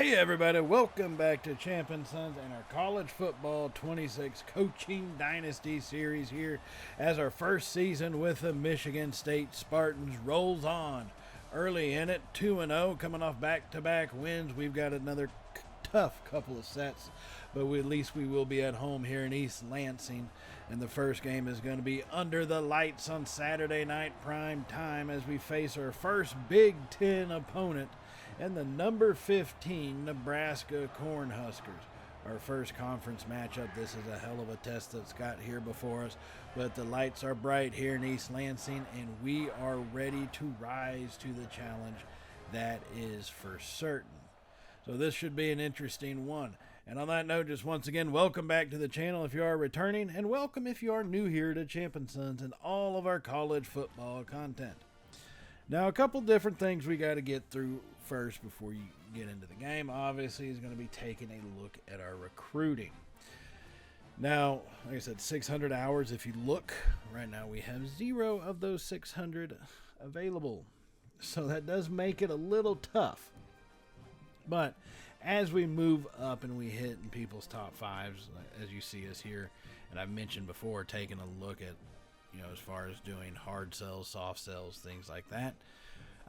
Hey everybody, welcome back to Champ & Sons and our College Football 26 Coaching Dynasty Series here as our first season with the Michigan State Spartans rolls on. Early in it, 2-0, coming off back-to-back wins. We've got another tough couple of sets, but at least we will be at home here in East Lansing. And the first game is going to be under the lights on Saturday night prime time as we face our first Big Ten opponent and the number 15 Nebraska Cornhuskers. Our first conference matchup. This is a hell of a test that's got here before us, but the lights are bright here in East Lansing and we are ready to rise to the challenge. That is for certain. So this should be an interesting one. And on that note, just once again, welcome back to the channel if you are returning, and welcome if you are new here to Champ & Sons and all of our college football content. Now, a couple different things we got to get through first before you get into the game. Obviously, is going to be taking a look at our recruiting. Now, like I said, 600 hours. If you look, right now we have 0 of those 600 available. So that does make it a little tough. But as we move up and we hit in people's top fives, as you see us here, and I've mentioned before, taking a look at, as far as doing hard sells, soft sells, things like that.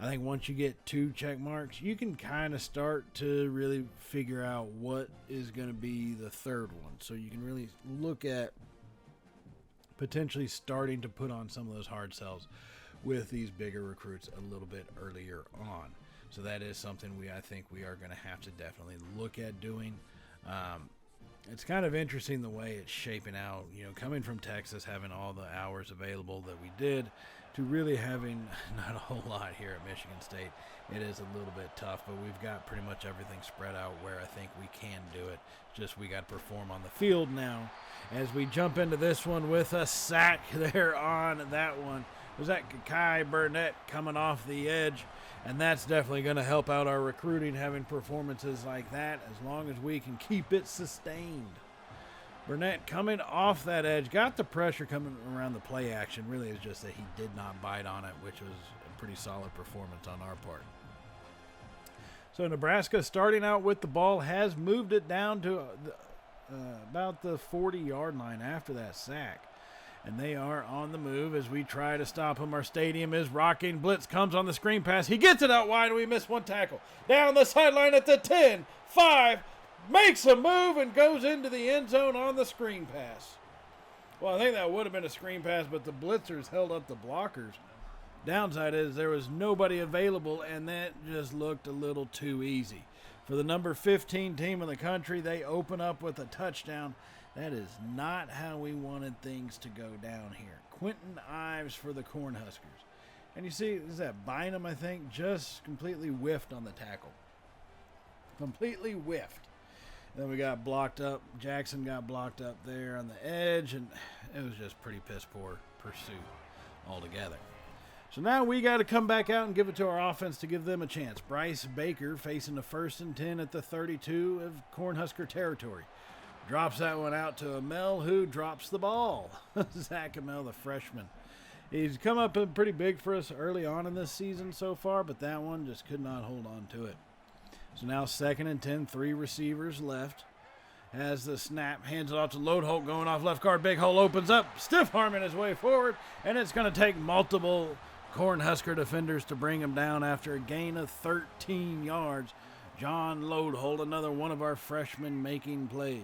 I think once you get 2 check marks, you can kind of start to really figure out what is going to be the third one. So you can really look at potentially starting to put on some of those hard sells with these bigger recruits a little bit earlier on. So that is something I think we are going to have to definitely look at doing. It's kind of interesting the way it's shaping out, coming from Texas, having all the hours available that we did, to really having not a whole lot here at Michigan State. It is a little bit tough, but we've got pretty much everything spread out where I think we can do it. Just we got to perform on the field now. As we jump into this one with a sack there on that one. Was that Kai Burnett coming off the edge? And that's definitely going to help out our recruiting, having performances like that, as long as we can keep it sustained. Burnett coming off that edge, got the pressure coming around the play action. Really is just that he did not bite on it, which was a pretty solid performance on our part. So Nebraska, starting out with the ball, has moved it down to about the 40-yard line after that sack. And they are on the move as we try to stop him. Our stadium is rocking. Blitz comes on the screen pass. He gets it out wide, and we miss one tackle. Down the sideline at the 10, 5, makes a move and goes into the end zone on the screen pass. Well, I think that would have been a screen pass, but the blitzers held up the blockers. Downside is there was nobody available, and that just looked a little too easy. For the number 15 team in the country, they open up with a touchdown. That is not how we wanted things to go down here. Quentin Ives for the Cornhuskers. And you see, is that Bynum, I think, just completely whiffed on the tackle. Completely whiffed. Then we got blocked up. Jackson got blocked up there on the edge, and it was just pretty piss poor pursuit altogether. So now we got to come back out and give it to our offense to give them a chance. Bryce Baker facing the 1st and 10 at the 32 of Cornhusker territory. Drops that one out to Amel, who drops the ball. Zach Amel, the freshman. He's come up pretty big for us early on in this season so far, but that one just could not hold on to it. So now 2nd and 10, 3 receivers left. Has the snap, hands it off to Loadholt, going off left guard. Big hole opens up, stiff arming his way forward, and it's going to take multiple Cornhusker defenders to bring him down after a gain of 13 yards. John Loadholt, another one of our freshmen making plays.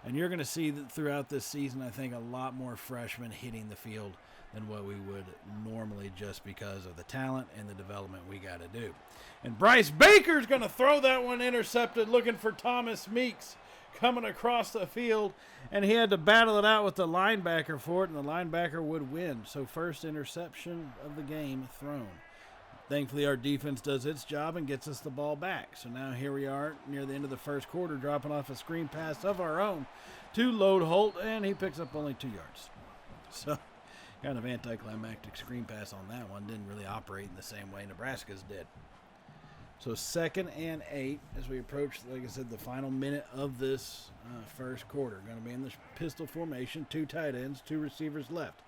And you're going to see that throughout this season, I think, a lot more freshmen hitting the field than what we would normally, just because of the talent and the development we got to do. And Bryce Baker's going to throw that one intercepted, looking for Thomas Meeks coming across the field, and he had to battle it out with the linebacker for it, and the linebacker would win. So first interception of the game thrown. Thankfully, our defense does its job and gets us the ball back. So now here we are near the end of the first quarter, dropping off a screen pass of our own to Loadholt, and he picks up only 2 yards. So kind of anticlimactic screen pass on that one. Didn't really operate in the same way Nebraska's did. So 2nd and 8 as we approach, like I said, the final minute of this first quarter. Going to be in the pistol formation, 2 tight ends, 2 receivers left.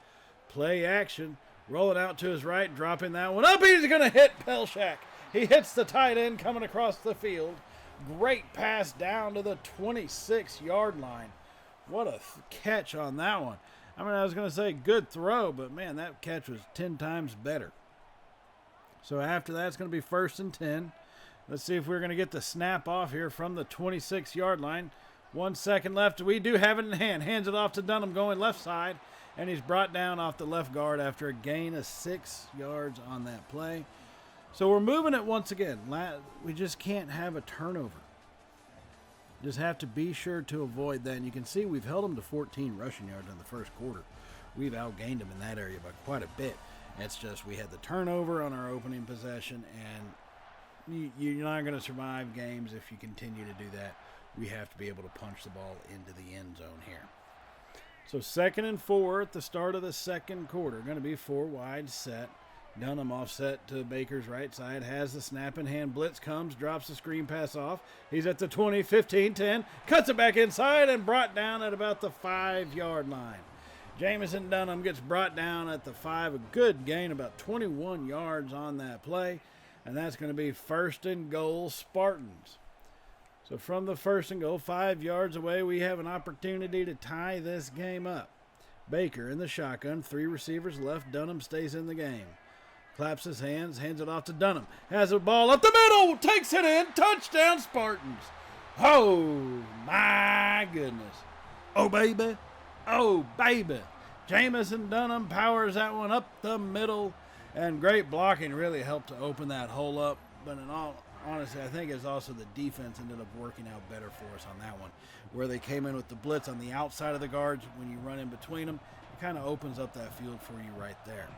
Play action. Rolling out to his right, dropping that one up. He's going to hit Pelshak. He hits the tight end coming across the field. Great pass down to the 26-yard line. What a catch on that one. I mean, I was going to say good throw, but man, that catch was 10 times better. So after that, it's going to be 1st and 10. Let's see if we're going to get the snap off here from the 26-yard line. 1 second left. We do have it in hand. Hands it off to Dunham going left side, and he's brought down off the left guard after a gain of 6 yards on that play. So we're moving it once again. We just can't have a turnover. Just have to be sure to avoid that. And you can see we've held them to 14 rushing yards in the first quarter. We've outgained them in that area by quite a bit. It's just we had the turnover on our opening possession, and you're not going to survive games if you continue to do that. We have to be able to punch the ball into the end zone here. So 2nd and 4 at the start of the second quarter. Going to be 4 wide set. Dunham offset to Baker's right side. Has the snap in hand. Blitz comes. Drops the screen pass off. He's at the 20, 15, 10. Cuts it back inside and brought down at about the 5-yard line. Jamison Dunham gets brought down at the 5. A good gain, about 21 yards on that play. And that's going to be 1st and goal, Spartans. So from the 1st and goal, 5 yards away, we have an opportunity to tie this game up. Baker in the shotgun, 3 receivers left. Dunham stays in the game. Claps his hands, hands it off to Dunham. Has the ball up the middle, takes it in, touchdown Spartans. Oh, my goodness. Oh, baby. Oh, baby. Jamison Dunham powers that one up the middle, and great blocking really helped to open that hole up. But in all honesty, I think it's also the defense ended up working out better for us on that one, where they came in with the blitz on the outside of the guards. When you run in between them, it kind of opens up that field for you right there.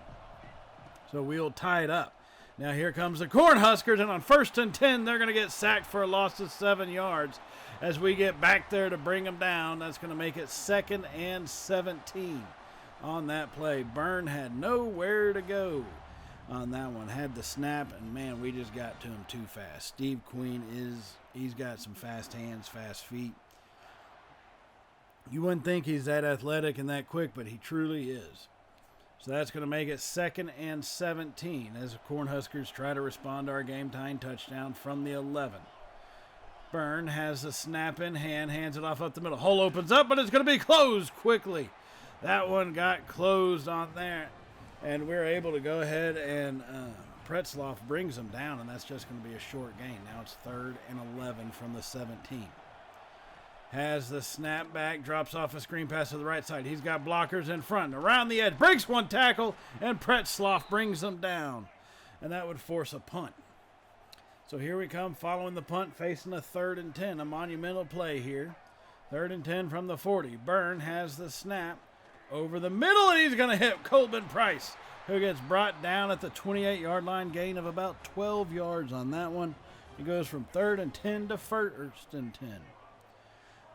So we'll tie it up. Now here comes the Cornhuskers, and on 1st and 10, they're going to get sacked for a loss of 7 yards. As we get back there to bring them down, that's going to make it 2nd and 17 on that play. Byrne had nowhere to go on that one. Had the snap, and man, we just got to him too fast. Steve Queen he's got some fast hands, fast feet. You wouldn't think he's that athletic and that quick, but he truly is. So that's going to make it 2nd and 17 as the Cornhuskers try to respond to our game-tying touchdown from the 11. Byrne has the snap in hand, hands it off up the middle. Hole opens up, but it's going to be closed quickly. That one got closed on there, and we're able to go ahead and Pretzloff brings them down, and that's just going to be a short gain. Now it's 3rd and 11 from the 17. Has the snap back, drops off a screen pass to the right side. He's got blockers in front. Around the edge, breaks one tackle, and Pretzloff brings them down. And that would force a punt. So here we come following the punt, facing a 3rd and 10, a monumental play here. 3rd and 10 from the 40. Byrne has the snap over the middle, and he's going to hit Colton Price, who gets brought down at the 28-yard line, gain of about 12 yards on that one. He goes from 3rd and 10 to 1st and 10.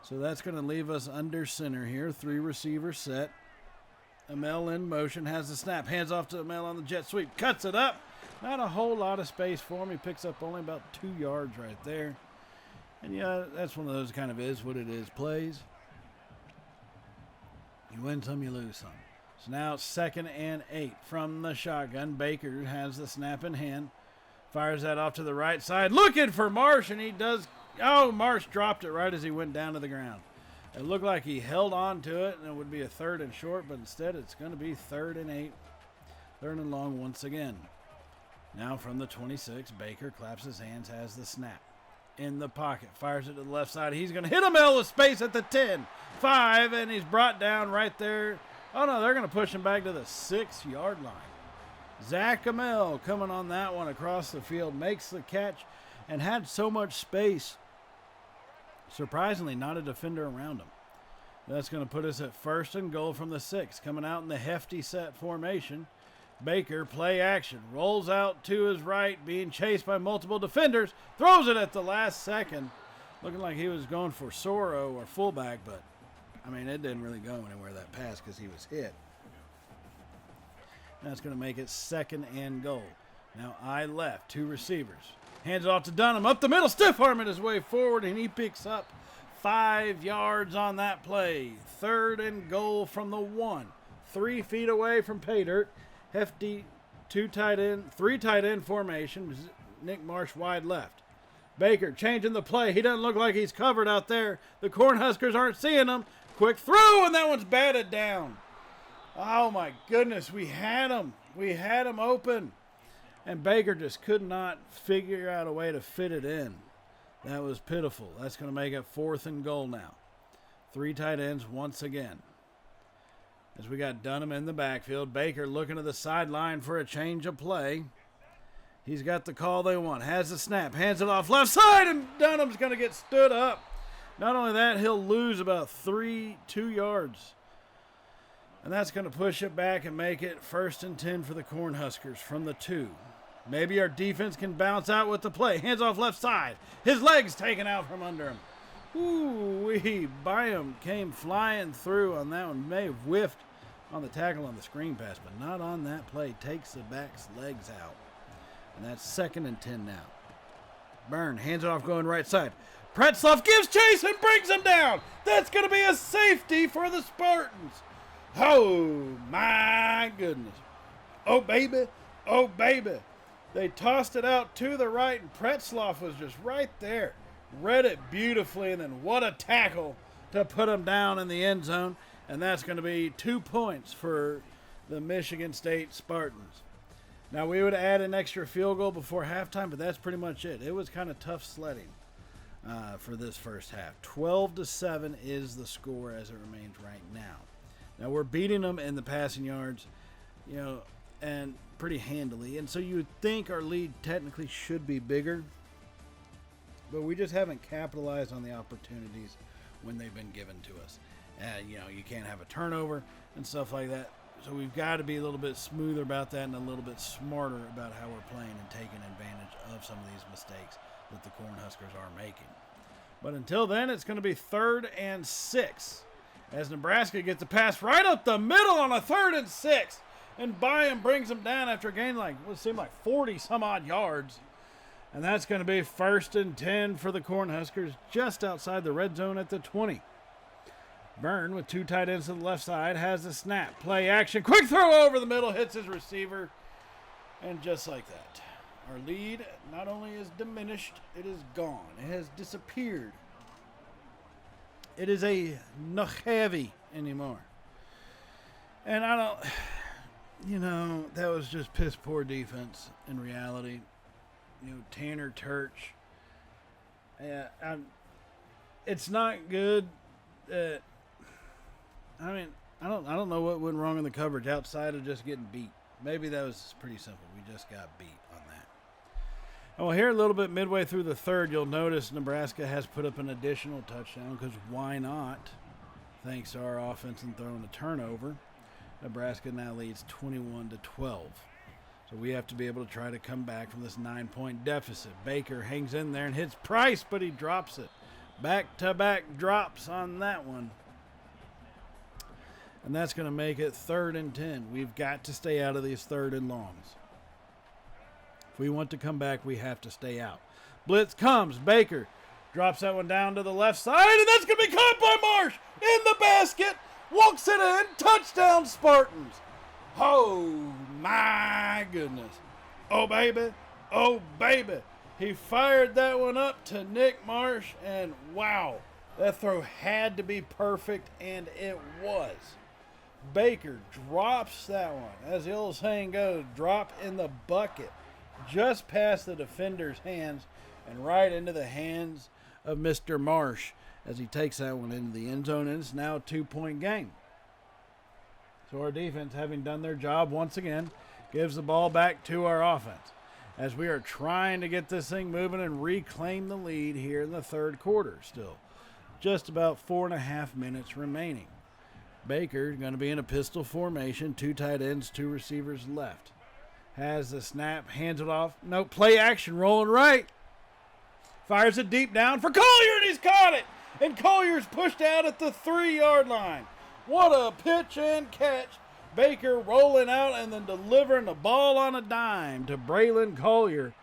So that's going to leave us under center here. 3 receivers set. Amel in motion, has the snap, hands off to Amel on the jet sweep, cuts it up. Not a whole lot of space for him. He picks up only about 2 yards right there. And yeah, that's one of those kind of is what it is plays. You win some, you lose some. So now it's 2nd and 8 from the shotgun. Baker has the snap in hand. Fires that off to the right side. Looking for Marsh, and he does. Oh, Marsh dropped it right as he went down to the ground. It looked like he held on to it, and it would be a 3rd and short, but instead it's going to be 3rd and 8. 3rd and long once again. Now from the 26, Baker claps his hands, has the snap. In the pocket, fires it to the left side. He's going to hit Amel with space at the 10, 5, and he's brought down right there. Oh, no, they're going to push him back to the 6-yard line. Zach Amel coming on that one across the field, makes the catch, and had so much space. Surprisingly, not a defender around him. That's going to put us at 1st and goal from the 6, coming out in the hefty set formation. Baker, play action, rolls out to his right, being chased by multiple defenders, throws it at the last second, looking like he was going for Soro or fullback, but, I mean, it didn't really go anywhere, that pass, because he was hit. That's going to make it 2nd and goal. Now I left, 2 receivers. Hands it off to Dunham, up the middle, stiff arming his way forward, and he picks up 5 yards on that play. 3rd and goal from the 1. 3 feet away from pay dirt. Hefty 3 tight end formation. Nick Marsh wide left. Baker changing the play. He doesn't look like he's covered out there. The Cornhuskers aren't seeing him. Quick throw, and that one's batted down. Oh, my goodness. We had him. We had him open. And Baker just could not figure out a way to fit it in. That was pitiful. That's going to make it 4th and goal now. 3 tight ends once again. As we got Dunham in the backfield. Baker looking to the sideline for a change of play. He's got the call they want. Has the snap. Hands it off left side, and Dunham's going to get stood up. Not only that, he'll lose about 2 yards. And that's going to push it back and make it 1st and 10 for the Cornhuskers from the 2. Maybe our defense can bounce out with the play. Hands off left side. His legs taken out from under him. Ooh-wee. Byam came flying through on that one. May have whiffed on the tackle on the screen pass, but not on that play. Takes the back's legs out. And that's 2nd and 10 now. Byrne hands it off going right side. Pretzloff gives chase and brings him down. That's going to be a safety for the Spartans. Oh, my goodness. Oh, baby. Oh, baby. They tossed it out to the right, and Pretzloff was just right there. Read it beautifully, and then what a tackle to put him down in the end zone. And that's going to be 2 points for the Michigan State Spartans. Now, we would add an extra field goal before halftime, but that's pretty much it. It was kind of tough sledding for this first half. 12-7 is the score as it remains right now. Now, we're beating them in the passing yards, and pretty handily. And so you would think our lead technically should be bigger, but we just haven't capitalized on the opportunities when they've been given to us. You can't have a turnover and stuff like that. So we've got to be a little bit smoother about that and a little bit smarter about how we're playing and taking advantage of some of these mistakes that the Cornhuskers are making. But until then, it's going to be 3rd and 6 as Nebraska gets a pass right up the middle on a 3rd and 6. And Byam brings him down after a gain what seemed like 40-some-odd yards. And that's going to be 1st and 10 for the Cornhuskers just outside the red zone at the 20. Byrne with 2 tight ends to the left side has the snap. Play action. Quick throw over the middle. Hits his receiver. And just like that, our lead not only is diminished, it is gone. It has disappeared. It is a not heavy anymore. And that was just piss poor defense in reality. Tanner Turch. It's not good. I don't know what went wrong in the coverage outside of just getting beat. Maybe that was pretty simple. We just got beat on that. And well, here a little bit midway through the 3rd, you'll notice Nebraska has put up an additional touchdown because why not? Thanks to our offense and throwing a turnover. Nebraska now leads 21-12. So we have to be able to try to come back from this 9-point deficit. Baker hangs in there and hits Price, but he drops it. Back-to-back drops on that one. And that's going to make it 3rd and 10. We've got to stay out of these 3rd and longs. If we want to come back, we have to stay out. Blitz comes. Baker drops that one down to the left side, and that's going to be caught by Marsh in the basket. Walks it in. Touchdown, Spartans. Oh, my goodness. Oh, baby. Oh, baby. He fired that one up to Nick Marsh, and wow, that throw had to be perfect, and it was. Baker drops that one. As the old saying goes, drop in the bucket. Just past the defender's hands and right into the hands of Mr. Marsh as he takes that one into the end zone, and it's now a 2-point game. So our defense, having done their job once again, gives the ball back to our offense as we are trying to get this thing moving and reclaim the lead here in the 3rd quarter still. Just about 4.5 minutes remaining. Baker going to be in a pistol formation, 2 tight ends, 2 receivers left. Has the snap, hands it off. No, play action, rolling right. Fires it deep down for Collier, and he's caught it. And Collier's pushed out at the 3-yard line. What a pitch and catch. Baker rolling out and then delivering the ball on a dime to Braylon Collier.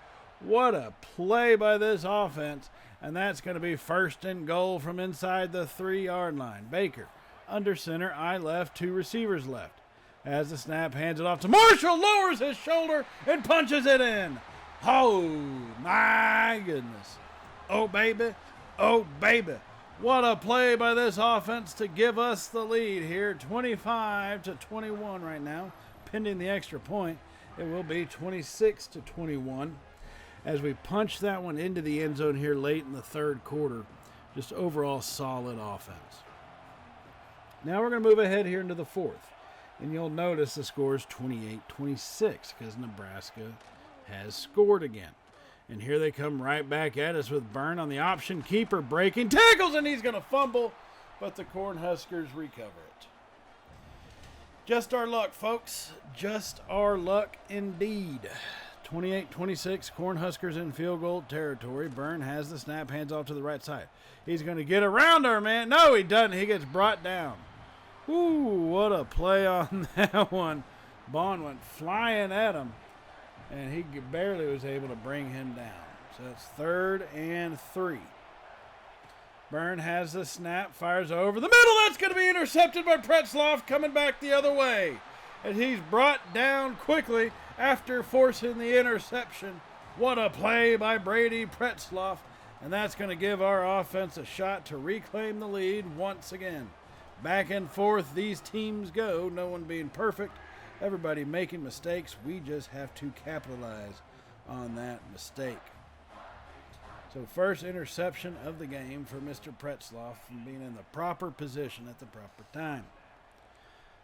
What a play by this offense. And that's going to be 1st and goal from inside the 3-yard line. Baker under center, eye left, 2 receivers left. As the snap, hands it off to Marshall, lowers his shoulder and punches it in. Oh, my goodness. Oh, baby. Oh, baby. What a play by this offense to give us the lead here. 25-21 right now. Pending the extra point, it will be 26-21 as we punch that one into the end zone here late in the third quarter. Just overall solid offense. Now we're going to move ahead here into the fourth. And you'll notice the score is 28-26 because Nebraska has scored again. And here they come right back at us with Byrne on the option. Keeper breaking tackles, and he's going to fumble. But the Cornhuskers recover it. Just our luck, folks. Just our luck indeed. 28-26, Cornhuskers in field goal territory. Byrne has the snap, hands off to the right side. He's going to get around our man. No, he doesn't. He gets brought down. Ooh, what a play on that one. Bond went flying at him, and he barely was able to bring him down. So it's 3rd and 3. Byrne has the snap, fires over the middle. That's going to be intercepted by Pretzloff coming back the other way. And he's brought down quickly after forcing the interception. What a play by Brady Pretzloff. And that's going to give our offense a shot to reclaim the lead once again. Back and forth these teams go, no one being perfect, everybody making mistakes. We just have to capitalize on that mistake. So first interception of the game for Mr. Pretzloff from being in the proper position at the proper time.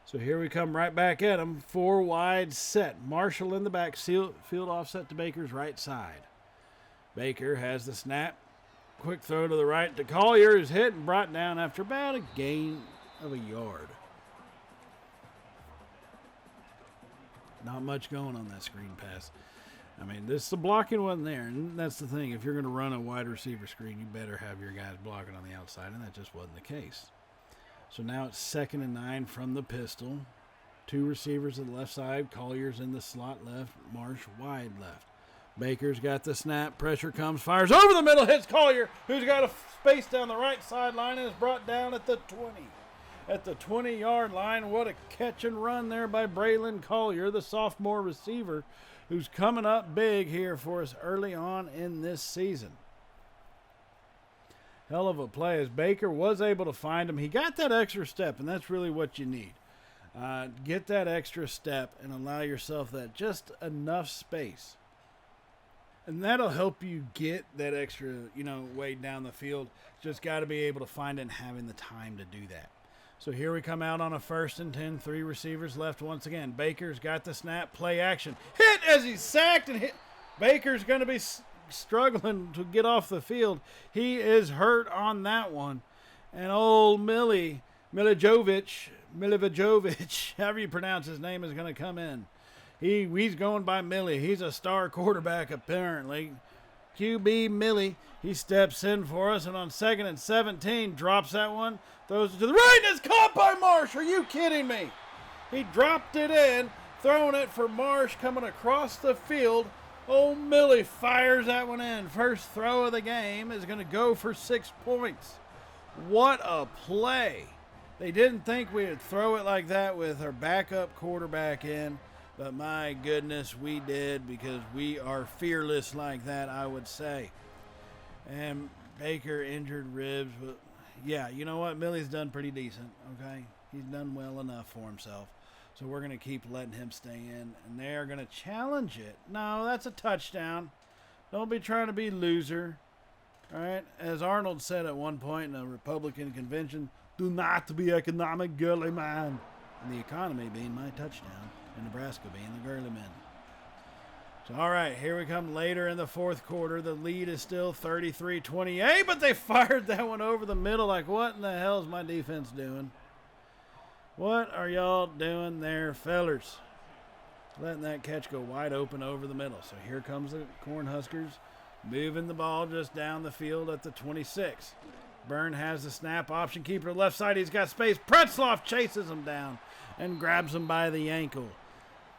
So here we come right back at him. 4 wide set. Marshall in the back, field offset to Baker's right side. Baker has the snap. Quick throw to the right to Collier, who's hit and brought down after about a gain of a yard. Not much going on that screen pass. I mean, the blocking wasn't there, and that's the thing. If you're going to run a wide receiver screen, you better have your guys blocking on the outside, and that just wasn't the case. So now it's 2nd and 9 from the pistol. 2 receivers on the left side. Collier's in the slot left. Marsh wide left. Baker's got the snap. Pressure comes. Fires over the middle. Hits Collier, who's got a space down the right sideline and is brought down at the 20. At the 20-yard line. What a catch and run there by Braylon Collier, the sophomore receiver, who's coming up big here for us early on in this season. Hell of a play as Baker was able to find him. He got that extra step, and that's really what you need. Get that extra step and allow yourself that just enough space. And that'll help you get that extra, way down the field. Just got to be able to find it and having the time to do that. So here we come out on a 1st and 10, 3 receivers left once again. Baker's got the snap, play action. Hit as he's sacked and hit. Baker's going to be struggling to get off the field. He is hurt on that one. And old Milivojevic, however you pronounce his name, is going to come in. He's going by Millie. He's a star quarterback apparently. QB Millie. He steps in for us, and on 2nd and 17, drops that one, throws it to the right, and it's caught by Marsh. Are you kidding me? He dropped it in, throwing it for Marsh coming across the field. Old Millie fires that one in. First throw of the game is going to go for 6 points. What a play. They didn't think we would throw it like that with our backup quarterback in. But my goodness, we did, because we are fearless like that, I would say. And Baker injured ribs. But yeah, you know what? Millie's done pretty decent, okay? He's done well enough for himself. So we're going to keep letting him stay in. And they are going to challenge it. No, that's a touchdown. Don't be trying to be loser. All right? As Arnold said at one point in a Republican convention, do not be economic girly man. And the economy being my touchdown. And Nebraska being the girly men. So, all right, here we come later in the fourth quarter. The lead is still 33-28, but they fired that one over the middle. Like, what in the hell is my defense doing? What are y'all doing there, fellers? Letting that catch go wide open over the middle. So here comes the Cornhuskers moving the ball just down the field at the 26. Byrne has the snap, option keeper left side. He's got space. Pretzloff chases him down and grabs him by the ankle.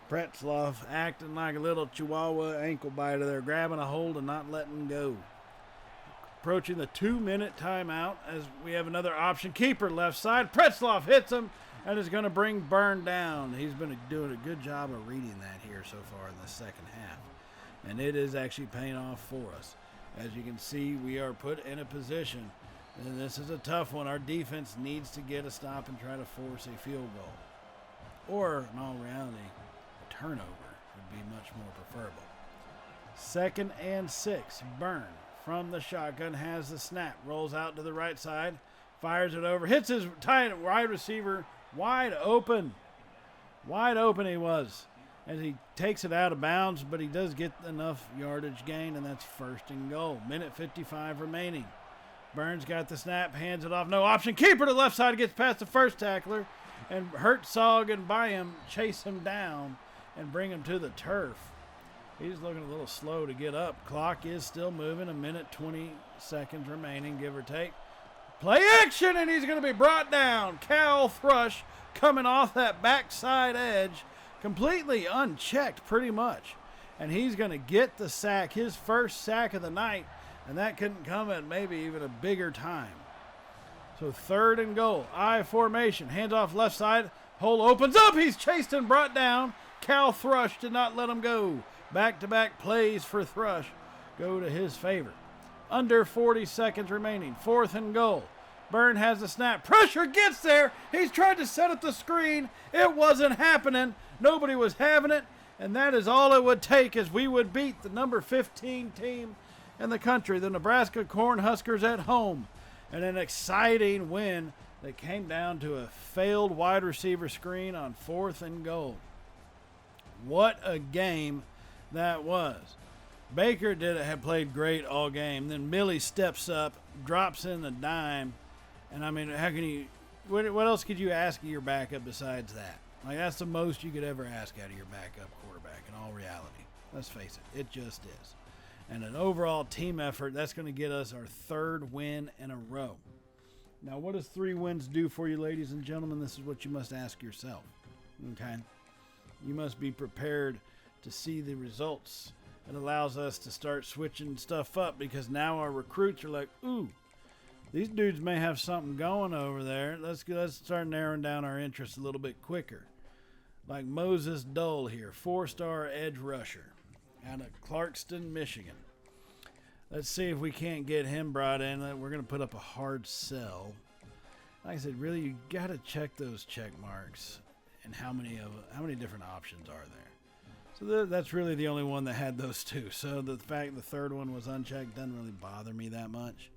Pretzloff acting like a little Chihuahua ankle biter there, grabbing a hold and not letting go. Approaching the 2-minute timeout as we have another option keeper left side. Pretzloff hits him and is going to bring Byrne down. He's been doing a good job of reading that here so far in the second half. And it is actually paying off for us. As you can see, we are put in a position, and this is a tough one. Our defense needs to get a stop and try to force a field goal. Or, in all reality, a turnover would be much more preferable. 2nd and 6. Byrne from the shotgun has the snap. Rolls out to the right side. Fires it over. Hits his tight wide receiver. Wide open. Wide open he was. As he takes it out of bounds, but he does get enough yardage gain, and that's 1st and goal. Minute 55 remaining. Burns got the snap, hands it off, no option. Keeper to the left side, gets past the first tackler, and Herzog and Byam chase him down and bring him to the turf. He's looking a little slow to get up. Clock is still moving, a minute 20 seconds remaining, give or take. Play action, and he's going to be brought down. Cal Thrush coming off that backside edge, completely unchecked pretty much. And he's going to get the sack, his first sack of the night, and that couldn't come at maybe even a bigger time. So 3rd and goal. I formation. Hands off left side. Hole opens up. He's chased and brought down. Cal Thrush did not let him go. Back-to-back plays for Thrush go to his favor. Under 40 seconds remaining. 4th and goal. Byrne has the snap. Pressure gets there. He's tried to set up the screen. It wasn't happening. Nobody was having it. And that is all it would take as we would beat the number 15 team in the country, the Nebraska Cornhuskers at home. And an exciting win that came down to a failed wide receiver screen on 4th and goal. What a game that was. Baker had played great all game. Then Millie steps up, drops in a dime. And I mean, how can you, what else could you ask of your backup besides that? Like, that's the most you could ever ask out of your backup quarterback in all reality. Let's face it just is. And an overall team effort, that's going to get us our 3rd win in a row. Now, what does 3 wins do for you, ladies and gentlemen? This is what you must ask yourself. Okay? You must be prepared to see the results. It allows us to start switching stuff up because now our recruits are like, ooh, these dudes may have something going over there. Let's start narrowing down our interests a little bit quicker. Like Moses Dole here, 4-star edge rusher out of Clarkston, Michigan. Let's see if we can't get him brought in. We're going to put up a hard sell. Like I said, really, you got to check those check marks and how many different options are there. So that's really the only one that had those 2. So the fact the 3rd one was unchecked doesn't really bother me that much.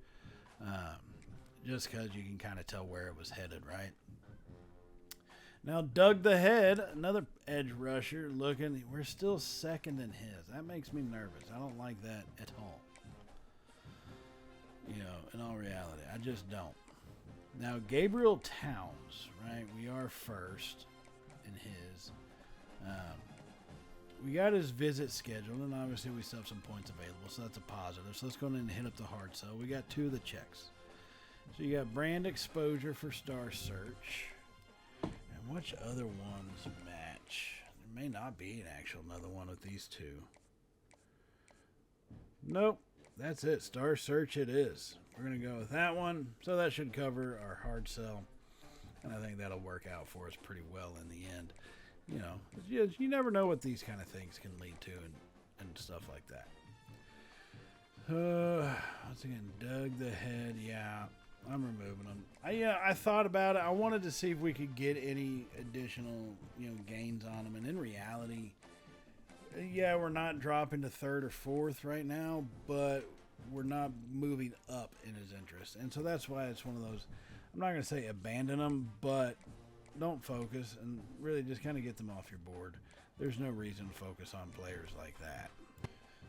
Just because you can kind of tell where it was headed, right? Now, Doug the Head, another edge rusher looking. We're still 2nd in his. That makes me nervous. I don't like that at all. You know, in all reality, I just don't. Now, Gabriel Towns, right? We are 1st in his. We got his visit scheduled, and obviously we still have some points available, so that's a positive. So let's go ahead and hit up the hard sell. We got 2 of the checks. So you got brand exposure for Star Search. And which other ones match? There may not be another one with these 2. Nope. That's it. Star Search it is. We're going to go with that one. So that should cover our hard sell. And I think that'll work out for us pretty well in the end. You know, you never know what these kind of things can lead to and stuff like that. Once again, Doug the Head. Yeah, I'm removing them. I thought about it. I wanted to see if we could get any additional, gains on them. And in reality, yeah, we're not dropping to 3rd or 4th right now, but we're not moving up in his interest. And so that's why it's one of those, I'm not going to say abandon them, but don't focus and really just kind of get them off your board. There's no reason to focus on players like that.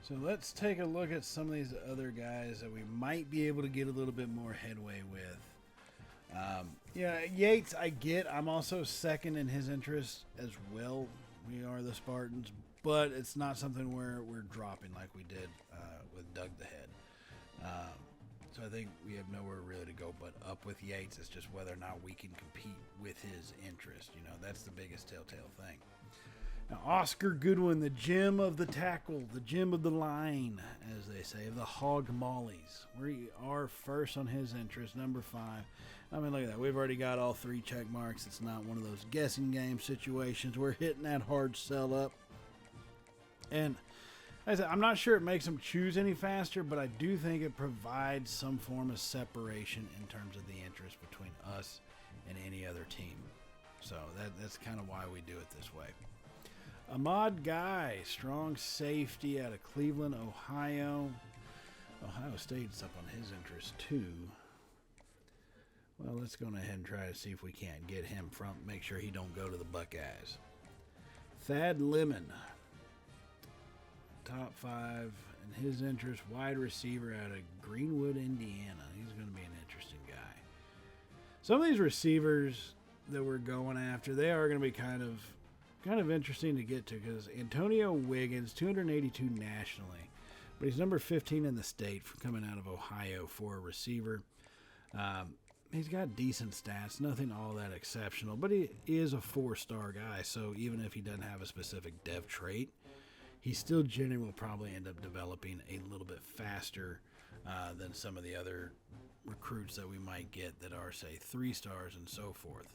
So let's take a look at some of these other guys that we might be able to get a little bit more headway with. Yates, I get. I'm also 2nd in his interest as well. We are the Spartans, but it's not something where we're dropping like we did with Doug the Head. So I think we have nowhere really to go but up with Yates. It's just whether or not we can compete with his interest. That's the biggest telltale thing. Now, Oscar Goodwin, the gem of the tackle, the gem of the line, as they say, of the hog mollies. We are 1st on his interest, number 5. I mean, look at that. We've already got all 3 check marks. It's not one of those guessing game situations. We're hitting that hard sell up. And like I said, I'm not sure it makes them choose any faster, but I do think it provides some form of separation in terms of the interest between us and any other team. So that's kind of why we do it this way. Ahmad Guy, strong safety out of Cleveland, Ohio. Ohio State's up on his interest too. Well, let's go ahead and try to see if we can't get him from, make sure he don't go to the Buckeyes. Thad Lemon, top 5 in his interest, wide receiver out of Greenwood, Indiana. He's going to be an interesting guy. Some of these receivers that we're going after, they are going to be kind of interesting to get to, because Antonio Wiggins, 282 nationally, but he's number 15 in the state for coming out of Ohio for a receiver. He's got decent stats, nothing all that exceptional, but he is a 4-star guy, so even if he doesn't have a specific dev trait, he still generally will probably end up developing a little bit faster than some of the other recruits that we might get that are, say, 3 stars and so forth.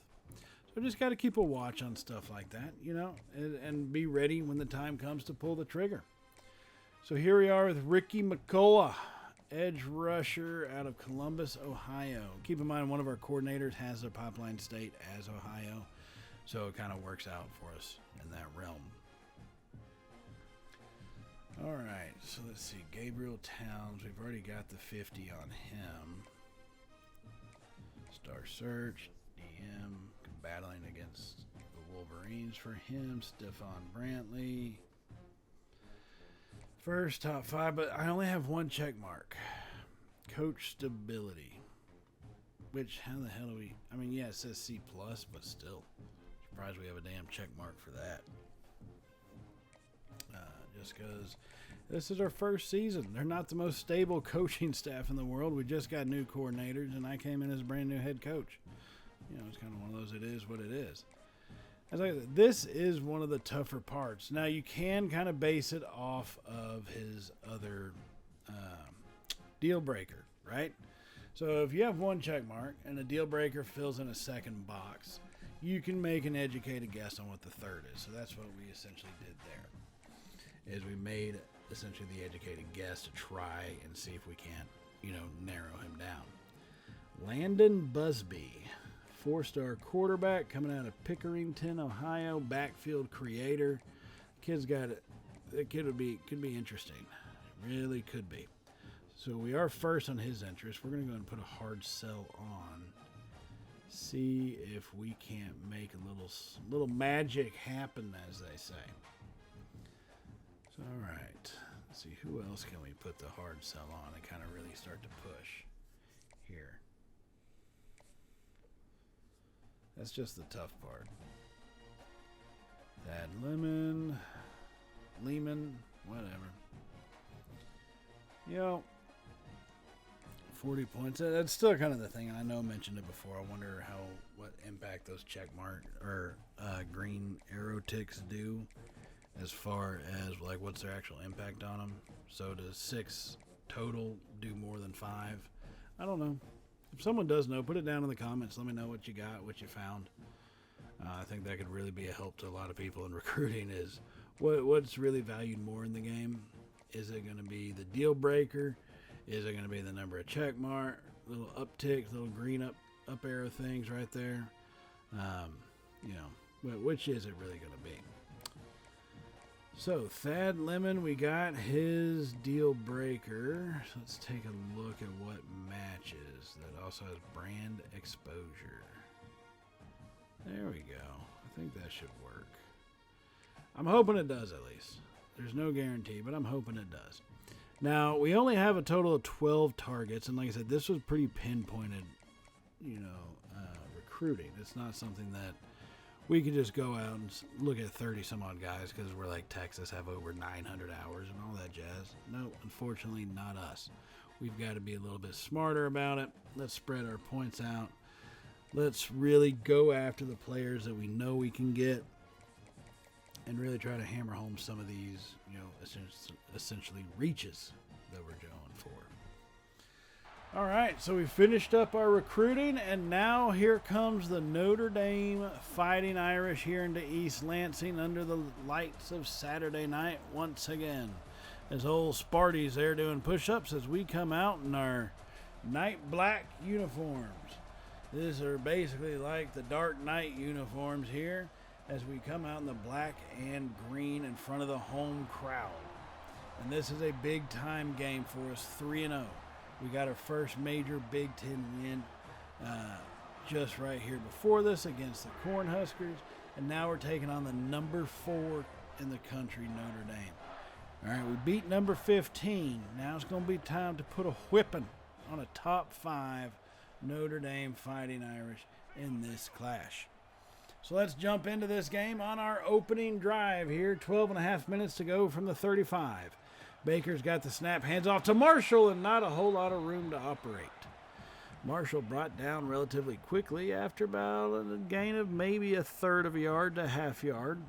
So just got to keep a watch on stuff like that, and be ready when the time comes to pull the trigger. So here we are with Ricky McCullough, edge rusher out of Columbus, Ohio. Keep in mind, one of our coordinators has their pipeline state as Ohio, so it kind of works out for us in that realm. All right, so let's see. Gabriel Towns, we've already got the 50 on him. Star Search, DM, battling against the Wolverines for him. Stephon Brantley. First top 5, but I only have one check mark. Coach stability. Which, how the hell do we... I mean, yeah, it says C+, but still. Surprised we have a damn check mark for that. Just because this is our first season. They're not the most stable coaching staff in the world. We just got new coordinators, and I came in as a brand new head coach. It's kind of one of those, it is what it is. As I said, this is one of the tougher parts. Now, you can kind of base it off of his other deal breaker, right? So if you have one check mark and a deal breaker fills in a second box, you can make an educated guess on what the third is. So that's what we essentially did there, is we made essentially the educated guess to try and see if we can't, narrow him down. Landon Busby, 4-star quarterback coming out of Pickerington, Ohio, backfield creator. Kid's got it. That kid could be interesting. Really could be. So we are first on his interest. We're going to go and put a hard sell on. See if we can't make a little magic happen, as they say. So, all right. Let's see, who else can we put the hard sell on and kind of really start to push here? That's just the tough part. That Lehman, whatever. 40 points. That's still kind of the thing. And I know I mentioned it before. I wonder what impact those check mark or green arrow ticks do, as far as like what's their actual impact on them. So does 6 total do more than 5? I don't know. If someone does know, put it down in the comments. Let me know what you got, what you found. I think that could really be a help to a lot of people in recruiting, is what's really valued more in the game. Is it going to be the deal breaker? Is it going to be the number of check mark, little uptick, little green up arrow things right there? Which is it really going to be? So, Thad Lemon, we got his deal breaker. So let's take a look at what matches. That also has brand exposure. There we go. I think that should work. I'm hoping it does, at least. There's no guarantee, but I'm hoping it does. Now, we only have a total of 12 targets, and like I said, this was pretty pinpointed, recruiting. It's not something that we could just go out and look at 30-some-odd guys because we're like Texas, have over 900 hours and all that jazz. No, unfortunately, not us. We've got to be a little bit smarter about it. Let's spread our points out. Let's really go after the players that we know we can get and really try to hammer home some of these, essentially reaches that we're going for. All right, so we finished up our recruiting, and now here comes the Notre Dame Fighting Irish here into East Lansing under the lights of Saturday night once again. as old Sparty's there doing push-ups as we come out in our night black uniforms. These are basically like the Dark Knight uniforms here as we come out in the black and green in front of the home crowd. And this is a big time game for us, 3-0. We got our first major Big Ten win just right here before this against the Cornhuskers. And now we're taking on the number 4 in the country, Notre Dame. All right, we beat number 15. Now it's going to be time to put a whipping on a top 5 Notre Dame Fighting Irish in this clash. So let's jump into this game on our opening drive here. 12 and a half minutes to go from the 35. Baker's got the snap, hands off to Marshall, and not a whole lot of room to operate. Marshall brought down relatively quickly after about a gain of maybe a third of a yard to half yard.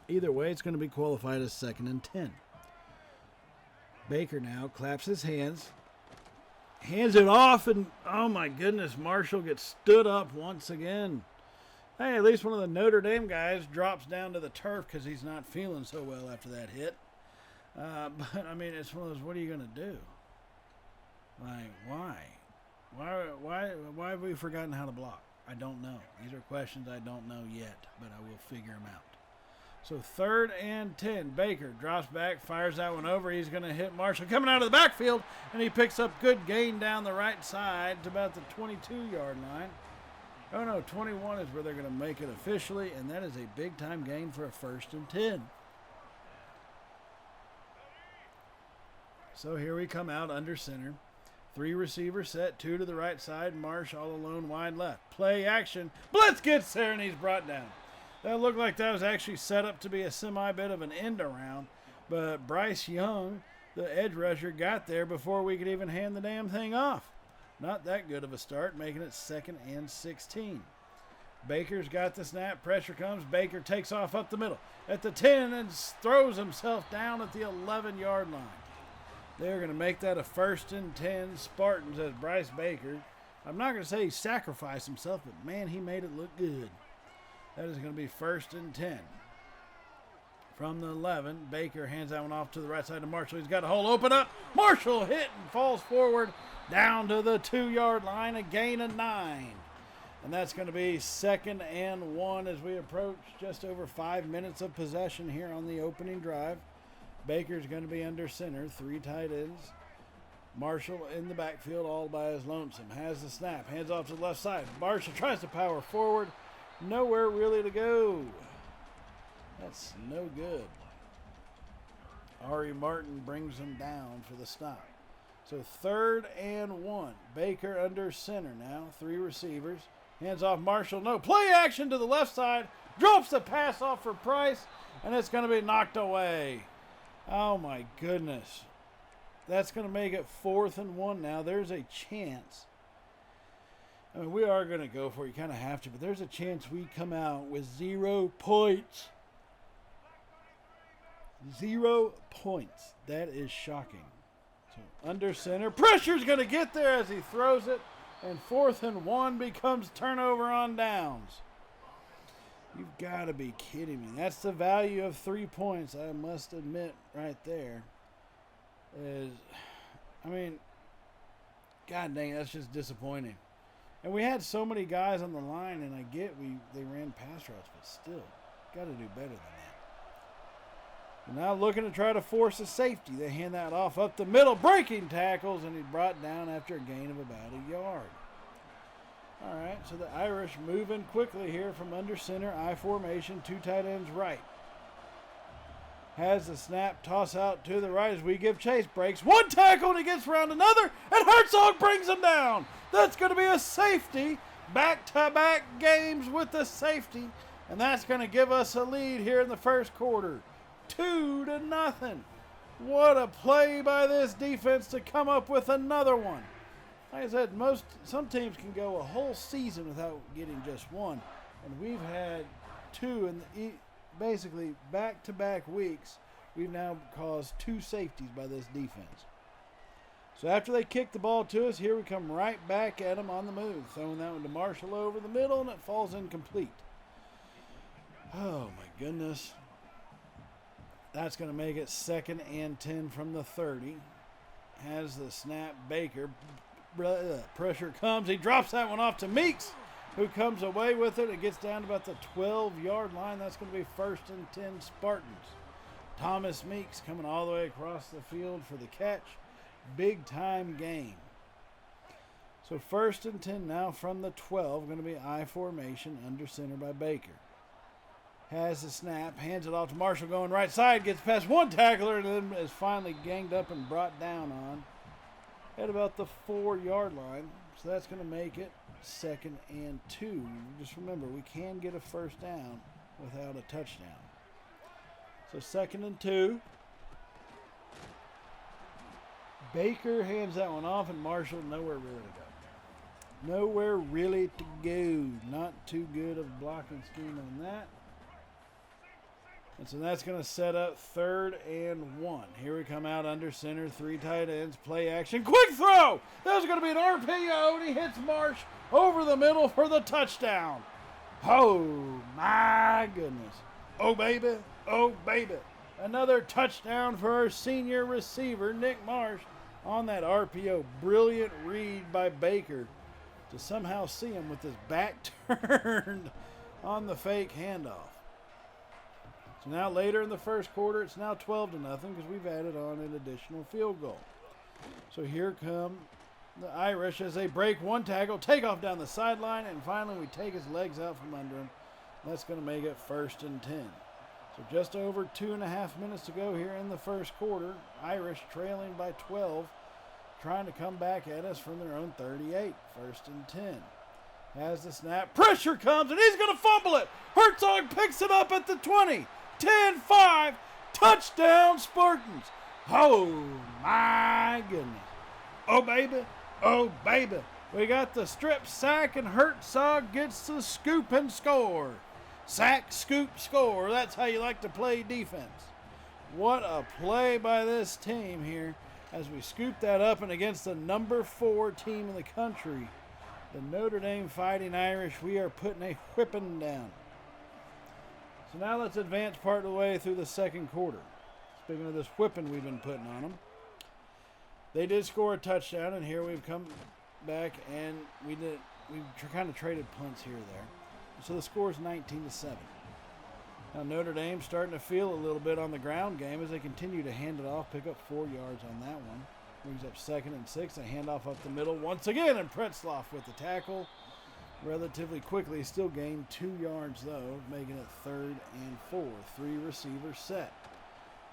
Either way, it's going to be qualified as 2nd and 10. Baker now claps his hands, hands it off, and oh my goodness, Marshall gets stood up once again. Hey, at least one of the Notre Dame guys drops down to the turf because he's not feeling so well after that hit. But, I mean, it's one of those, what are you going to do? Like, why? Why have we forgotten how to block? I don't know. These are questions I don't know yet, but I will figure them out. So 3rd and 10. Baker drops back, fires that one over. He's going to hit Marshall coming out of the backfield, and he picks up good gain down the right side to about the 22-yard line. Oh, no, 21 is where they're going to make it officially, and that is a big-time gain for a 1st and 10. So here we come out under center. 3 receivers set, 2 to the right side. Marsh all alone wide left. Play action. Blitz gets there, and he's brought down. That looked like that was actually set up to be a semi-bit of an end around, but Bryce Young, the edge rusher, got there before we could even hand the damn thing off. Not that good of a start, making it 2nd and 16. Baker's got the snap. Pressure comes. Baker takes off up the middle at the 10 and throws himself down at the 11-yard line. They're going to make that a 1st and 10 Spartans as Bryce Baker. I'm not going to say he sacrificed himself, but man, he made it look good. That is going to be 1st and 10. From the 11, Baker hands that one off to the right side of Marshall. He's got a hole open up. Marshall hit and falls forward down to the 2-yard line, a gain of 9. And that's going to be 2nd and 1 as we approach just over 5 minutes of possession here on the opening drive. Baker's going to be under center, 3 tight ends. Marshall in the backfield all by his lonesome. Has the snap, hands off to the left side. Marshall tries to power forward. Nowhere really to go. That's no good. Ari Martin brings him down for the stop. So 3rd and 1. Baker under center now. 3 receivers. Hands off Marshall. No. Play action to the left side. Drops the pass off for Price. And it's going to be knocked away. Oh my goodness. That's going to make it 4th and 1 now. There's a chance. I mean, we are going to go for it. You kind of have to. But there's a chance we come out with 0 points. 0 points. That is shocking. So under center. Pressure's going to get there as he throws it. And 4th and 1 becomes turnover on downs. You've got to be kidding me. That's the value of 3 points, I must admit, right there. I mean, God dang, that's just disappointing. And we had so many guys on the line, and I get they ran pass routes, but still, got to do better than that. They're now looking to try to force a safety. They hand that off up the middle, breaking tackles, and he's brought down after a gain of about a yard. All right, so the Irish moving quickly here from under center, I formation, 2 tight ends right. Has the snap, toss out to the right as we give chase. Breaks 1 tackle and he gets around another, and Herzog brings him down. That's going to be a safety. Back-to-back games with the safety, and that's going to give us a lead here in the first quarter. 2-0. What a play by this defense to come up with another one. Like I said, some teams can go a whole season without getting just one, and we've had 2 in basically back-to-back weeks. We've now caused 2 safeties by this defense. So after they kick the ball to us, here we come right back at them on the move, throwing that one to Marshall over the middle, and it falls incomplete. Oh my goodness. That's going to make it 2nd and 10 from the 30. Has the snap. Baker. Pressure comes. He drops that one off to Meeks, who comes away with it. It gets down to about the 12-yard line. That's going to be 1st and 10 Spartans. Thomas Meeks coming all the way across the field for the catch. Big time game. So 1st and 10 now from the 12. Going to be I formation under center by Baker. Has the snap, hands it off to Marshall going right side, gets past one tackler, and then is finally ganged up and brought down on at about the 4-yard line. So that's going to make it 2nd and 2. Just remember, we can get a first down without a touchdown. So 2nd and 2. Baker hands that one off, and Marshall nowhere really to go. Nowhere really to go. Not too good of blocking scheme on that. And so that's going to set up 3rd and 1. Here we come out under center, 3 tight ends, play action, quick throw! There's going to be an RPO, and he hits Marsh over the middle for the touchdown. Oh, my goodness. Oh, baby. Oh, baby. Another touchdown for our senior receiver, Nick Marsh, on that RPO. Brilliant read by Baker to somehow see him with his back turned on the fake handoff. So now later in the first quarter, it's now 12-0 because we've added on an additional field goal. So here come the Irish as they break one tackle, take off down the sideline, and finally we take his legs out from under him. That's going to make it 1st and 10. So just over 2.5 minutes to go here in the first quarter. Irish trailing by 12, trying to come back at us from their own 38. 1st and 10. Has the snap. Pressure comes, and he's going to fumble it. Herzog picks it up at the 20. 10-5, touchdown Spartans. Oh, my goodness. Oh, baby. Oh, baby. We got the strip sack, and Herzog gets the scoop and score. Sack, scoop, score. That's how you like to play defense. What a play by this team here as we scoop that up, and against the number 4 team in the country, the Notre Dame Fighting Irish, we are putting a whipping down. So now let's advance part of the way through the second quarter. Speaking of this whipping we've been putting on them. They did score a touchdown, and here we've come back, and we kind of traded punts here or there. So the score is 19-7. Now Notre Dame starting to feel a little bit on the ground game as they continue to hand it off, pick up 4 yards on that one. Brings up 2nd and 6, a handoff up the middle once again, and Pretzloff with the tackle. Relatively quickly, still gained 2 yards though, making it 3rd and 4. 3 receiver set.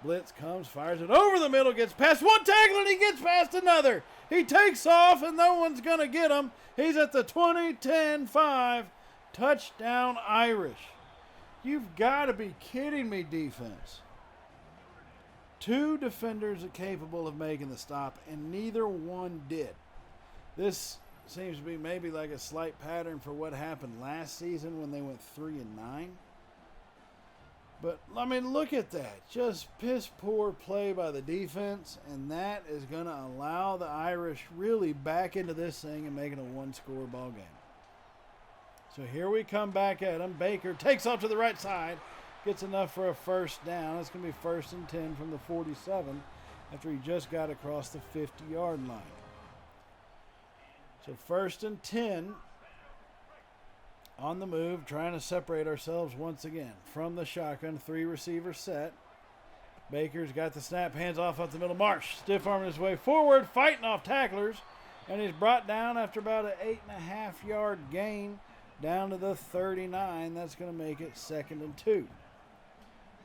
Blitz comes, fires it over the middle, gets past one tackler, and he gets past another. He takes off, and no one's going to get him. He's at the 20, 10, 5. Touchdown Irish. You've got to be kidding me, defense. 2 defenders are capable of making the stop, and neither one did. This seems to be maybe like a slight pattern for what happened last season when they went 3-9. But, I mean, look at that. Just piss poor play by the defense, and that is going to allow the Irish really back into this thing and make it a 1-score ball game. So here we come back at him. Baker takes off to the right side, gets enough for a first down. It's going to be 1st and 10 from the 47 after he just got across the 50-yard line. So 1st and 10 on the move, trying to separate ourselves once again from the shotgun. 3 receiver set. Baker's got the snap, hands off up the middle. Marsh stiff arming his way forward, fighting off tacklers, and he's brought down after about an 8.5-yard gain down to the 39. That's going to make it 2nd and 2.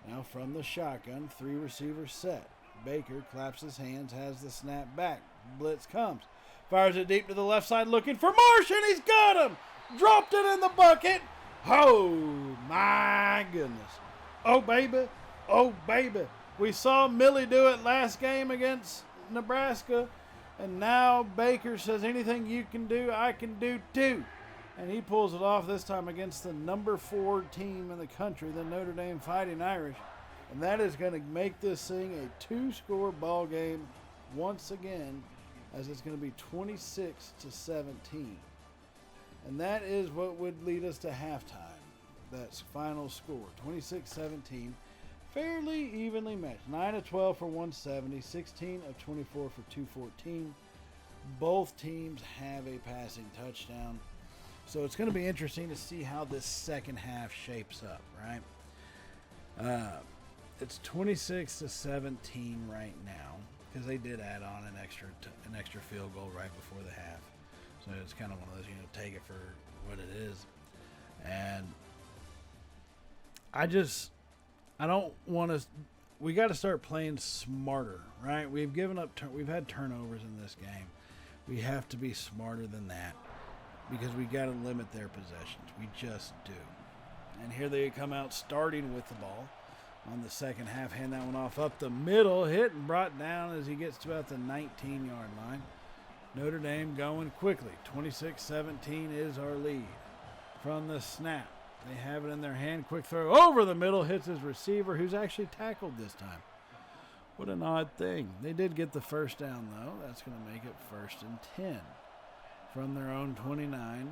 Now from the shotgun, 3 receivers set. Baker claps his hands, has the snap back. Blitz comes. Fires it deep to the left side looking for Marsh, and he's got him! Dropped it in the bucket. Oh, my goodness. Oh, baby. Oh, baby. We saw Millie do it last game against Nebraska, and now Baker says anything you can do, I can do too. And he pulls it off this time against the number 4 team in the country, the Notre Dame Fighting Irish. And that is going to make this thing a 2-score ball game once again, as it's going to be 26-17. And that is what would lead us to halftime. That's final score, 26-17. fairly evenly matched. 9 of 12 for 170, 16 of 24 for 214. Both teams have a passing touchdown. So it's going to be interesting to see how this second half shapes up, right? It's 26-17 right now because they did add on an extra field goal right before the half. So it's kind of one of those, take it for what it is. And I don't want to. We got to start playing smarter, right? We've had turnovers in this game. We have to be smarter than that because we got to limit their possessions. We just do. And here they come out starting with the ball on the second half. Hand that one off up the middle, hit and brought down as he gets to about the 19-yard line. Notre Dame going quickly. 26-17 is our lead. From the snap, they have it in their hand. Quick throw over the middle, hits his receiver, who's actually tackled this time. What an odd thing. They did get the first down, though. That's going to make it 1st and 10. From their own 29,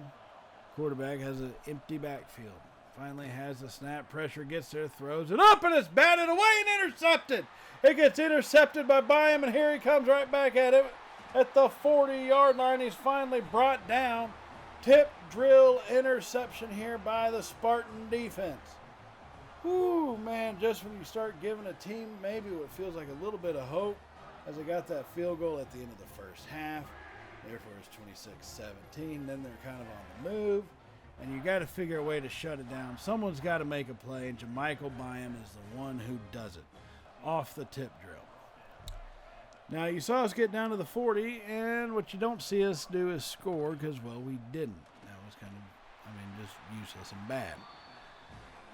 quarterback has an empty backfield. Finally has the snap, pressure, gets there, throws it up, and it's batted away and intercepted. It gets intercepted by Byam, and here he comes right back at it at the 40-yard line. He's finally brought down. Tip drill interception here by the Spartan defense. Whoo, man, just when you start giving a team maybe what feels like a little bit of hope as they got that field goal at the end of the first half. Therefore, it's 26-17. Then they're kind of on the move. And you got to figure a way to shut it down. Someone's got to make a play, and Jermichael Byam is the one who does it off the tip drill. Now, you saw us get down to the 40, and what you don't see us do is score because, well, we didn't. That was kind of, just useless and bad.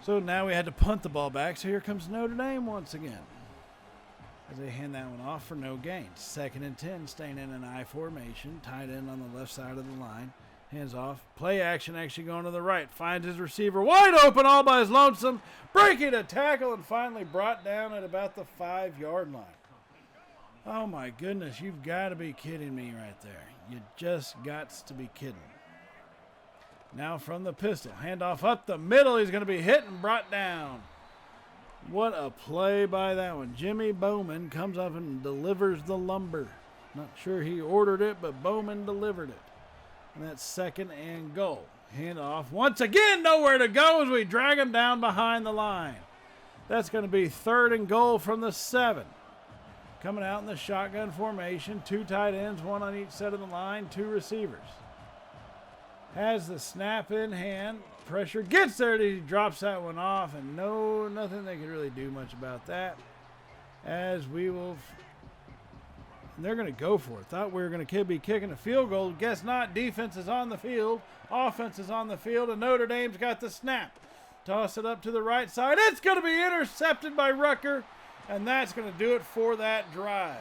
So now we had to punt the ball back, so here comes Notre Dame once again as they hand that one off for no gain. 2nd and 10, staying in an I formation, tight end on the left side of the line. Hands off. Play action actually going to the right. Finds his receiver wide open all by his lonesome. Breaking a tackle and finally brought down at about the 5-yard line. Oh my goodness, you've got to be kidding me right there. You just got to be kidding. Now from the pistol. Handoff up the middle. He's going to be hit and brought down. What a play by that one. Jimmy Bowman comes up and delivers the lumber. Not sure he ordered it, but Bowman delivered it. And that's 2nd and goal. Hand off. Once again, nowhere to go as we drag him down behind the line. That's going to be 3rd and goal from the 7. Coming out in the shotgun formation. 2 tight ends, 1 on each side of the line, 2 receivers. Has the snap in hand. Pressure gets there. He drops that one off. And nothing they can really do much about that. As we will... They're going to go for it. Thought we were going to be kicking a field goal. Guess not. Defense is on the field. Offense is on the field. And Notre Dame's got the snap. Toss it up to the right side. It's going to be intercepted by Rucker. And that's going to do it for that drive.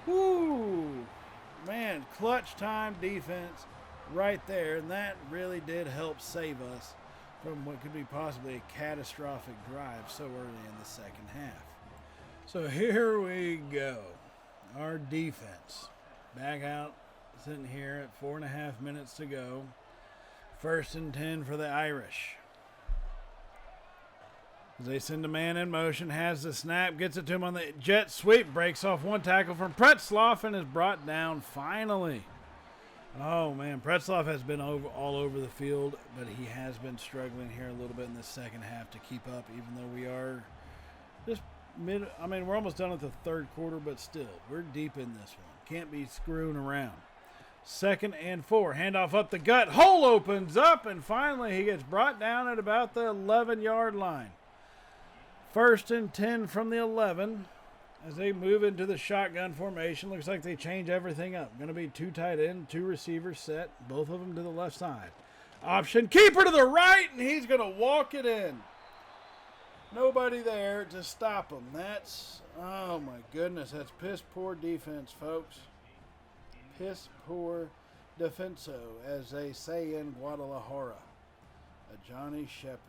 Whoo. Man, clutch time defense right there. And that really did help save us from what could be possibly a catastrophic drive so early in the second half. So here we go. Our defense back out, sitting here at 4.5 minutes to go. 1st and 10 for the Irish. As they send a man in motion, has the snap, gets it to him on the jet sweep, breaks off one tackle from Pretzloff and is brought down finally. Oh man, Pretzloff has been all over the field, but he has been struggling here a little bit in the second half to keep up, even though we are just we're almost done with the 3rd quarter, but still, we're deep in this one. Can't be screwing around. 2nd and 4. Handoff up the gut. Hole opens up, and finally he gets brought down at about the 11-yard line. 1st and 10 from the 11 as they move into the shotgun formation. Looks like they change everything up. Going to be 2 tight end, 2 receivers set, both of them to the left side. Option keeper to the right, and he's going to walk it in. Nobody there to stop him. That's, oh my goodness, that's piss poor defense, folks. Piss poor defenso, as they say in Guadalajara. A Johnny Shepherd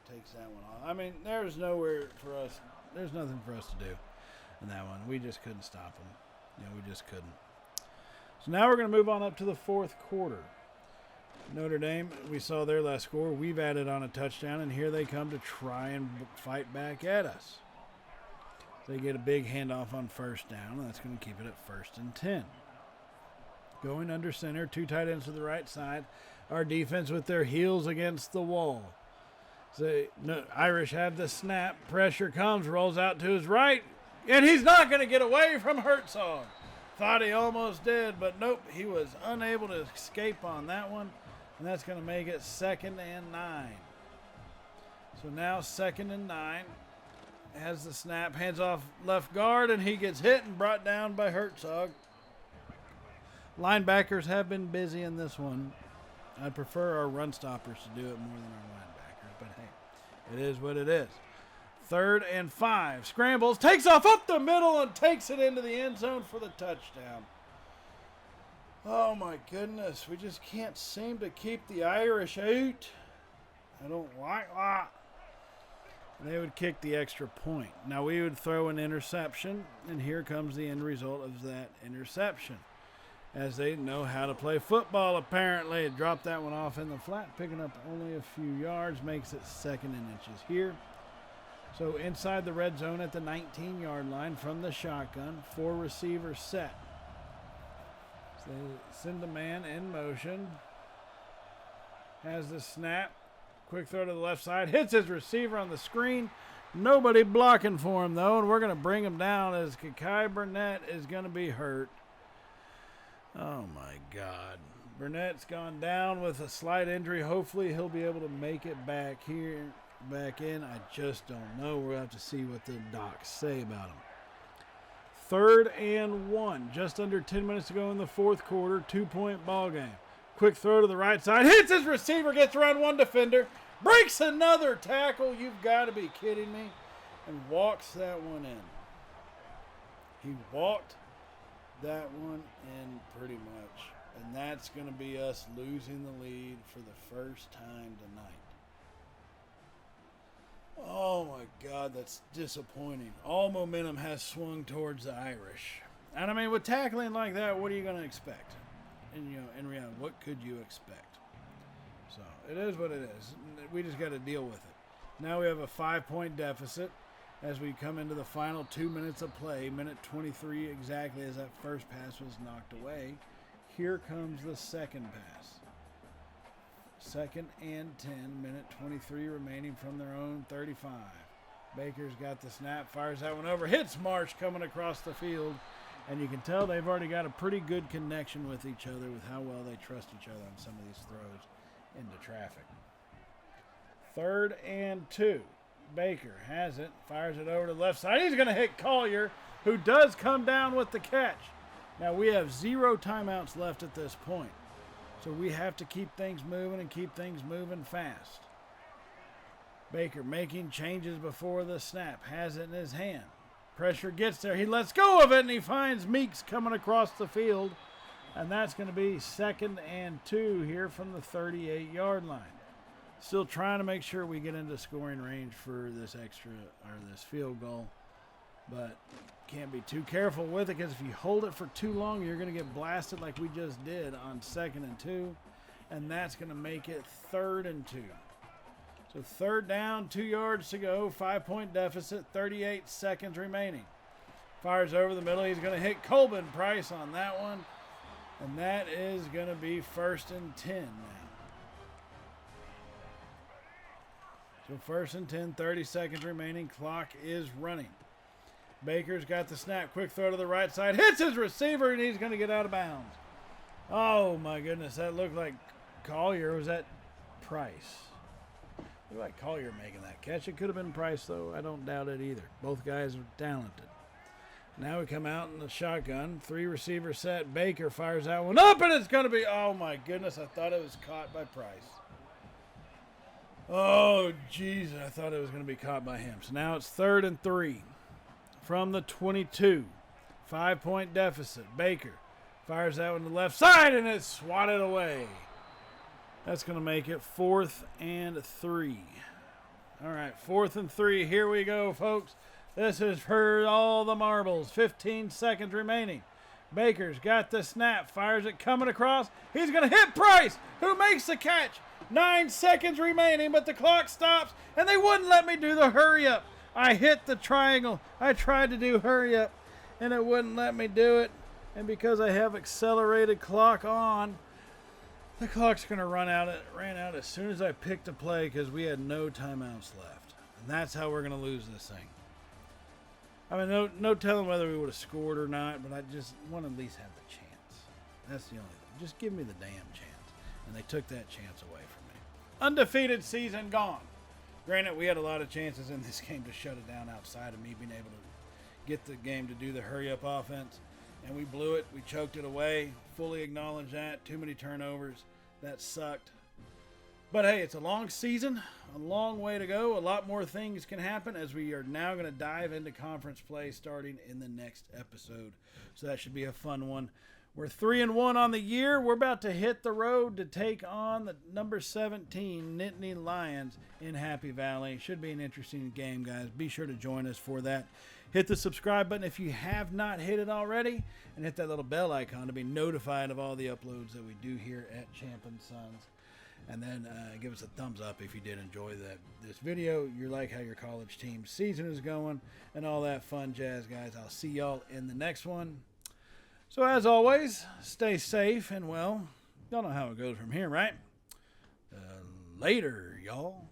takes that one off. There's nothing for us to do in that one. We just couldn't stop them. We just couldn't. So now we're going to move on up to the 4th quarter. Notre Dame, we saw their last score. We've added on a touchdown, and here they come to try and fight back at us. They get a big handoff on first down, and that's going to keep it at 1st and 10. Going under center, 2 tight ends to the right side. Our defense with their heels against the wall. So, Irish have the snap. Pressure comes, rolls out to his right, and he's not going to get away from Herzog. Thought he almost did, but nope, he was unable to escape on that one, and that's going to make it 2nd and 9. So now 2nd and 9. Has the snap, hands off left guard, and he gets hit and brought down by Herzog. Linebackers have been busy in this one. I'd prefer our run stoppers to do it more than our linebackers, but hey, it is what it is. 3rd and 5. Scrambles, takes off up the middle and takes it into the end zone for the touchdown. Oh my goodness, we just can't seem to keep the Irish out. I don't like that. They would kick the extra point. Now we would throw an interception, and here comes the end result of that interception. As they know how to play football, apparently. Dropped that one off in the flat, picking up only a few yards, makes it 2nd and inches here. So inside the red zone at the 19-yard line from the shotgun, 4 receivers set. So they send the man in motion. Has the snap. Quick throw to the left side. Hits his receiver on the screen. Nobody blocking for him, though, and we're going to bring him down as Kakai Burnett is going to be hurt. Oh, my God. Burnett's gone down with a slight injury. Hopefully he'll be able to make it back in. I just don't know. We'll have to see what the docs say about him. 3rd and 1. Just under 10 minutes to go in the 4th quarter. 2-point ball game. Quick throw to the right side. Hits his receiver. Gets around one defender. Breaks another tackle. You've got to be kidding me. And walks that one in. He walked that one in pretty much. And that's going to be us losing the lead for the first time tonight. Oh my God, that's disappointing. All momentum has swung towards the Irish. And I mean, with tackling like that, what are you going to expect? And in reality, what could you expect? So it is what it is. We just got to deal with it. Now we have a 5-point deficit as we come into the final 2 minutes of play. Minute 23 exactly as that first pass was knocked away. Here comes the second pass. 2nd and 10, minute 23 remaining from their own 35. Baker's got the snap, fires that one over, hits Marsh coming across the field, and you can tell they've already got a pretty good connection with each other with how well they trust each other on some of these throws into traffic. 3rd and 2. Baker has it, fires it over to the left side. He's going to hit Collier, who does come down with the catch. Now we have 0 timeouts left at this point. So we have to keep things moving and keep things moving fast. Baker making changes before the snap. Has it in his hand. Pressure gets there. He lets go of it, and he finds Meeks coming across the field. And that's going to be 2nd and 2 here from the 38-yard line. Still trying to make sure we get into scoring range for this this field goal. But can't be too careful with it, because if you hold it for too long, you're going to get blasted like we just did on 2nd and 2. And that's going to make it 3rd and 2. So 3rd down, 2 yards to go, 5-point deficit, 38 seconds remaining. Fires over the middle. He's going to hit Colbin Price on that one. And that is going to be 1st and 10 now. So 1st and 10, 30 seconds remaining. Clock is running. Baker's got the snap. Quick throw to the right side. Hits his receiver, and he's going to get out of bounds. Oh, my goodness. That looked like Collier. Was that Price? Looked like Collier making that catch. It could have been Price, though. I don't doubt it either. Both guys are talented. Now we come out in the shotgun. 3 receivers set. Baker fires that one up, and it's going to be, oh, my goodness. I thought it was caught by Price. Oh, jeez. I thought it was going to be caught by him. So now it's 3rd and 3. From the 22, 5-point deficit. Baker fires that one to the left side, and it's swatted away. That's going to make it 4th and 3. All right, 4th and 3. Here we go, folks. This is for all the marbles. 15 seconds remaining. Baker's got the snap, fires it coming across. He's going to hit Price. who makes the catch. 9 seconds remaining, but the clock stops, and they wouldn't let me do the hurry up. I hit the triangle. I tried to do hurry up, and it wouldn't let me do it. And because I have accelerated clock on, the clock's going to run out. It ran out as soon as I picked a play because we had no timeouts left. And that's how we're going to lose this thing. I mean, no telling whether we would have scored or not, but I just want to at least have the chance. That's the only thing. Just give me the damn chance. And they took that chance away from me. Undefeated season gone. Granted, we had a lot of chances in this game to shut it down outside of me being able to get the game to do the hurry-up offense. And we blew it. We choked it away. Fully acknowledge that. Too many turnovers. That sucked. But hey, it's a long season. A long way to go. A lot more things can happen as we are now going to dive into conference play starting in the next episode. So that should be a fun one. We're 3-1 on the year. We're about to hit the road to take on the number 17 Nittany Lions in Happy Valley. Should be an interesting game, guys. Be sure to join us for that. Hit the subscribe button if you have not hit it already, and hit that little bell icon to be notified of all the uploads that we do here at Champ and Sons. And then give us a thumbs up if you did enjoy this video. You like how your college team's season is going and all that fun jazz, guys. I'll see y'all in the next one. So as always, stay safe and well, y'all know how it goes from here, right? Later, y'all.